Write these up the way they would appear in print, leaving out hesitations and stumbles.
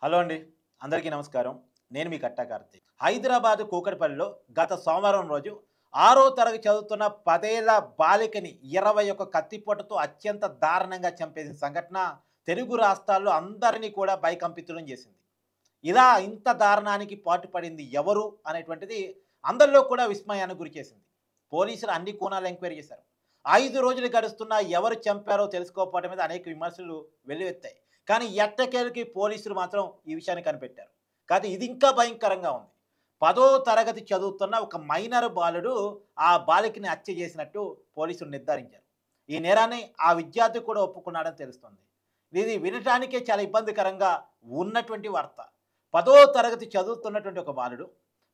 Hello అండి. అందరికీ నమస్కారం. నేను మీ కట్టా కార్తీక్. హైదరాబాద్ కూకట్పల్లిలో గత సోమవారం రోజు 6వ తరగతి చదువుతున్న 10 ఏళ్ల బాలికని 21 కత్తిపోటుతో అత్యంత దారుణంగా చంపేసిన సంఘటన తెలుగు రాష్ట్రాల్లో అందరినీ కూడా భయకంపితులను చేసింది. ఇలా ఇంత దారుణానికి పాటుపడింది ఎవరు అనేటువంటిది అందరిలో కూడా విస్మయానికి గురిచేసింది. పోలీసులు అన్ని కోణాలు ఎంక్వైరీ చేశారు. 5 రోజులు గడుస్తున్నా ఎవరు చంపారో తెలుసుకోకపోవడం మీద అనేక విమర్శలు వెల్లువెత్తాయి. కానీ ఎట్టకేలకి పోలీసులు మాత్రం ఈ విషయాన్ని కనిపెట్టారు. కాదు ఇది ఇంకా భయంకరంగా ఉంది. 10వ తరగతి చదువుతున్న ఒక మైనర్ బాలుడు ఆ బాలికని హత్య చేసినట్టు పోలీసులు నిర్ధారించారు. ఈ నేరాన్ని ఆ విద్యార్థి కూడా ఒప్పుకున్నాడని తెలుస్తుంది. ఇది వినటానికే చాలా ఇబ్బందికరంగా ఉన్నటువంటి వార్త. 10వ తరగతి చదువుతున్నటువంటి ఒక బాలుడు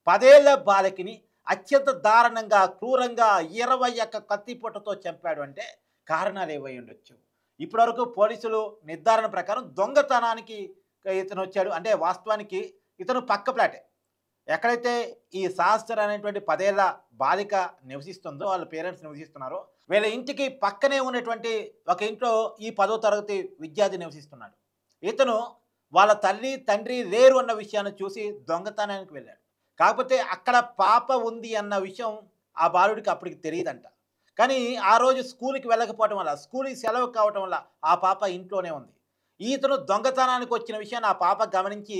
10 ఏళ్ల బాలికని అత్యంత దారుణంగా, క్రూరంగా 21 కత్తిపోటుతో చంపాడు అంటే కారణాలు ఏవై ఉండొచ్చు? ఇప్పటివరకు పోలీసులు నిర్ధారణ ప్రకారం దొంగతనానికి ఇతను వచ్చాడు. అంటే వాస్తవానికి ఇతను పక్క ఫ్లాటే. ఎక్కడైతే ఈ సహస్ర అనేటువంటి 10 ఏళ్ల బాలిక నివసిస్తుందో, వాళ్ళ పేరెంట్స్ నివసిస్తున్నారో, వీళ్ళ ఇంటికి పక్కనే ఉన్నటువంటి ఒక ఇంట్లో ఈ 10వ తరగతి విద్యార్థి నివసిస్తున్నాడు. ఇతను వాళ్ళ తల్లి, తండ్రి లేరు అన్న విషయాన్ని చూసి దొంగతనానికి వెళ్ళాడు. కాకపోతే అక్కడ పాప ఉంది అన్న విషయం ఆ బాలుడికి అప్పటికి తెలియదంట. కానీ ఆ రోజు స్కూల్‌కి వెళ్ళకపోవటం వల్ల, స్కూల్‌కి సెలవు కావటం వల్ల ఆ పాప ఇంట్లోనే ఉంది. ఈతను దొంగతనానికి వచ్చిన విషయాన్ని ఆ పాప గమనించి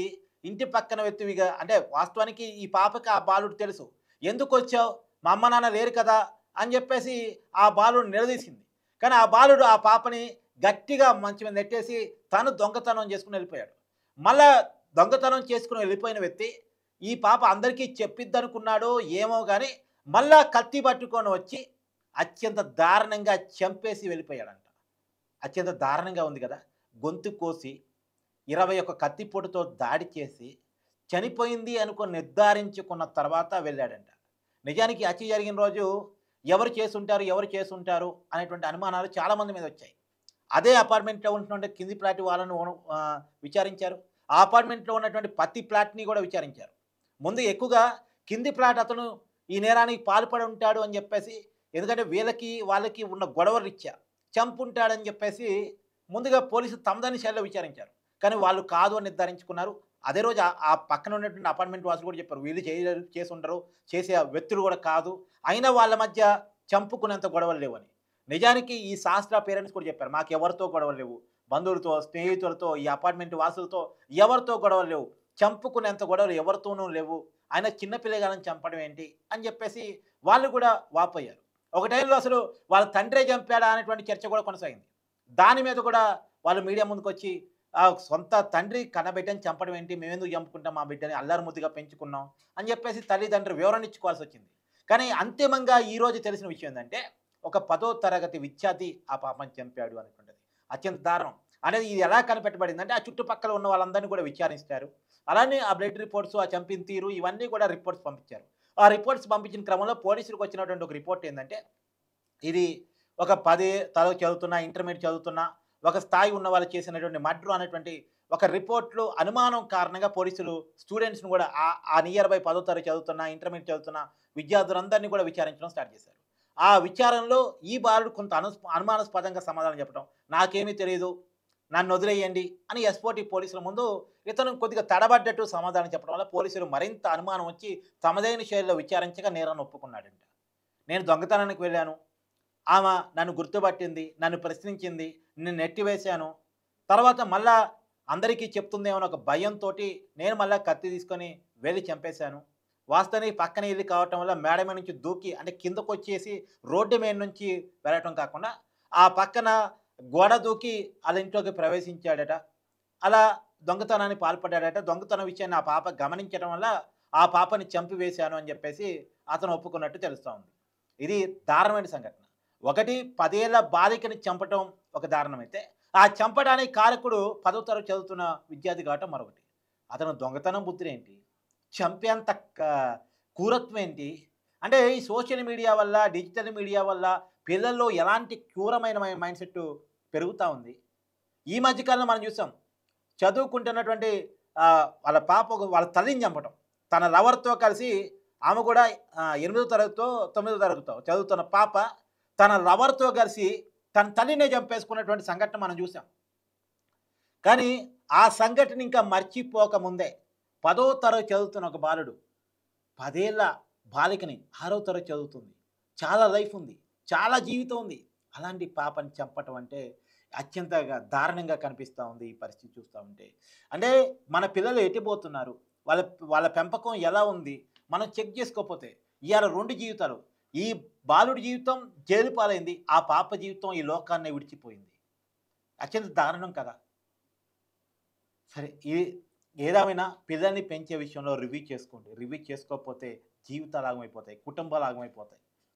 ఇంటి పక్కన వ్యక్తివిగా, అంటే వాస్తవానికి ఈ పాపకి ఆ బాలుడు తెలుసు. "ఎందుకొచ్చావు? మా అమ్మ నాన్న లేరు కదా" అని చెప్పేసి ఆ బాలుడిని నిలదీసింది. కానీ ఆ బాలుడు ఆ పాపని గట్టిగా మంచం మీద నెట్టేసి తను దొంగతనం చేసుకొని వెళ్ళిపోయాడు. మళ్ళా దొంగతనం చేసుకొని వెళ్ళిపోయిన వ్యక్తి ఈ పాప అందరికీ చెప్పిద్దనుకున్నాడో ఏమో గాని మళ్ళా కత్తి పట్టుకొని వచ్చి అత్యంత దారుణంగా చంపేసి వెళ్ళిపోయాడంట. అత్యంత దారుణంగా ఉంది కదా! గొంతు కోసి 21 కత్తిపోటుతో దాడి చేసి చనిపోయింది అనుకొని నిర్ధారించుకున్న తర్వాత వెళ్ళాడంట. నిజానికి హత్య జరిగిన రోజు ఎవరు చేసుంటారు, ఎవరు చేసుంటారు అనేటువంటి అనుమానాలు చాలామంది మీద వచ్చాయి. అదే అపార్ట్మెంట్‌లో ఉంటున్నటువంటి కింది ఫ్లాట్ వాళ్ళను విచారించారు. ఆ అపార్ట్మెంట్‌లో ఉన్నటువంటి ప్రతి ఫ్లాట్‌ని కూడా విచారించారు. ముందు ఎక్కువగా కింది ఫ్లాట్ అతను ఈ నేరానికి పాల్పడి ఉంటాడు అని చెప్పేసి, ఎందుకంటే వీళ్ళకి వాళ్ళకి ఉన్న గొడవ రీత్యా చంపుంటాడని చెప్పేసి ముందుగా పోలీసులు తమదైన శైలిలో విచారించారు. కానీ వాళ్ళు కాదు అని నిర్ధారించుకున్నారు. అదే రోజు ఆ పక్కన ఉన్నటువంటి అపార్ట్మెంట్ వాసులు కూడా చెప్పారు. వీళ్ళు చేసుండరు, చేసే వ్యక్తులు కూడా కాదు. అయినా వాళ్ళ మధ్య చంపుకునేంత గొడవలు లేవని. నిజానికి ఈ శాస్త్ర పేరెంట్స్ కూడా చెప్పారు. మాకెవరితో గొడవలు లేవు. బంధువులతో, స్నేహితులతో, ఈ అపార్ట్మెంట్ వాసులతో ఎవరితో గొడవలు లేవు. చంపుకునేంత గొడవలు ఎవరితోనూ లేవు. ఆయన చిన్న పిల్లగాళ్ళని చంపడం ఏంటి అని చెప్పేసి వాళ్ళు కూడా వాపోయారు. ఒక టైంలో అసలు వాళ్ళ తండ్రే చంపాడా అనేటువంటి చర్చ కూడా కొనసాగింది. దాని మీద కూడా వాళ్ళు మీడియా ముందుకొచ్చి సొంత తండ్రి కన్నబిడ్డని చంపడం ఏంటి? మేమెందుకు చంపుకుంటాం మా బిడ్డని? అల్లారు ముద్దుగా పెంచుకున్నాం అని చెప్పేసి తల్లిదండ్రులు వివరణ ఇచ్చుకోవాల్సొచ్చింది. కానీ అంతిమంగా ఈరోజు తెలిసిన విషయం ఏందంటే, ఒక 10వ తరగతి విద్యార్థి ఆ పాపని చంపాడు అనేటువంటిది. అత్యంత దారుణం. అనేది ఇది ఎలా కనిపెట్టబడిందంటే, ఆ చుట్టుపక్కల ఉన్న వాళ్ళందరిని కూడా విచారిస్తారు. అలానే ఆ బ్లడ్ రిపోర్ట్స్, ఆ చంపిన తీరు ఇవన్నీ కూడా రిపోర్ట్స్ పంపించారు. ఆ రిపోర్ట్స్ పంపించిన క్రమంలో పోలీసులకు వచ్చినటువంటి ఒక రిపోర్ట్ ఏందంటే, ఇది ఒక 10 తరగతి చదువుతున్న, ఇంటర్మీడియేట్ చదువుతున్న, ఒక స్థాయి ఉన్న వాళ్ళు చేసినటువంటి మర్డర్ అనేటువంటి ఒక రిపోర్ట్‌లో అనుమానం కారణంగా పోలీసులు స్టూడెంట్స్‌ని కూడా ఆ నియర్ బై 10వ తరగతి చదువుతున్న, ఇంటర్మీడియేట్ చదువుతున్న విద్యార్థులందరినీ కూడా విచారించడం స్టార్ట్ చేశారు. ఆ విచారణలో ఈ బాలుడు కొంత అనుమానాస్పదంగా సమాధానం చెప్పడం, "నాకేమీ తెలీదు. నన్నొదిలేయండి" అని ఎస్ఓటీ పోలీసుల ముందు ఇతను కొద్దిగా తడబడ్డట్టు సమాధానం చెప్పడం వల్ల పోలీసులు మరింత అనుమానం వచ్చి తమదైన శైలిలో విచారించగా నేరాన్ని ఒప్పుకున్నాడంట. "నేను దొంగతనానికి వెళ్ళాను. ఆమె నన్ను గుర్తుపట్టింది. నన్ను ప్రశ్నించింది. నేను నెట్టివేశాను. తర్వాత మళ్ళా అందరికీ చెప్తుందేమో ఒక భయంతోటి నేను మళ్ళా కత్తి తీసుకొని వెళ్లి చంపేశాను. వాస్తవానికి పక్కన ఇల్లు కావటం వల్ల మేడ మీద నుంచి దూకి, అంటే కిందకొచ్చేసి రోడ్డు మీద నుంచి వెళ్ళటం కాకుండా ఆ పక్కన గోడ దూకి ఆళ్ళ ఇంట్లోకి ప్రవేశించాడట. అలా దొంగతనానికి పాల్పడ్డాడట. దొంగతనం విషయాన్ని ఆ పాప గమనించడం వల్ల ఆ పాపని చంపివేశాను అని చెప్పేసి అతను ఒప్పుకున్నట్టు తెలుస్తా ఉంది. ఇది దారుణమైన సంఘటన. ఒకటి 10 ఏళ్ల బాలికని చంపటం ఒక దారుణమైతే, ఆ చంపడానికి కారకుడు 10వ తరగతి చదువుతున్న విద్యార్థి కావటం మరొకటి. అతను దొంగతనం బుద్ధిరేంటి? చంపేంత క్రూరత్వం ఏంటి? అంటే ఈ సోషల్ మీడియా వల్ల, డిజిటల్ మీడియా వల్ల పిల్లల్లో ఎలాంటి క్రూరమైన మైండ్ సెట్ పెరుగుతా ఉంది. ఈ మధ్య కాలంలో మనం చూసాం. చదువుకుంటున్నటువంటి వాళ్ళ పాప వాళ్ళ తల్లిని చంపటం. తన లవర్‌తో కలిసి ఆమె కూడా 8వ తరగతో, 9వ తరగతో చదువుతున్న పాప తన లవర్‌తో కలిసి తన తల్లినే చంపేసుకున్నటువంటి సంఘటన మనం చూసాం. కానీ ఆ సంఘటన ఇంకా మర్చిపోకముందే 10వ తరగతి చదువుతున్న ఒక బాలుడు 10 ఏళ్ల బాలికని 6వ తరగతి చదువుతుంది. చాలా లైఫ్ ఉంది. చాలా జీవితం ఉంది. అలాంటి పాపని చంపటం అంటే అత్యంతగా దారుణంగా కనిపిస్తా ఉంది ఈ పరిస్థితి చూస్తా ఉంటే. అంటే మన పిల్లలు ఎటుపోతున్నారు? వాళ్ళ వాళ్ళ పెంపకం ఎలా ఉంది? మనం చెక్ చేసుకోకపోతే ఇయాల 2 జీవితాలు. ఈ బాలుడి జీవితం జైలు పాలైంది. ఆ పాప జీవితం ఈ లోకాన్నే విడిచిపోయింది. అత్యంత దారుణం కదా! సరే ఏదేమైనా పిల్లల్ని పెంచే విషయంలో రివ్యూ చేసుకోండి. రివ్యూ చేసుకోకపోతే జీవితాలు ఆగమైపోతాయి. కుటుంబాలు ఆగమైపోతాయి.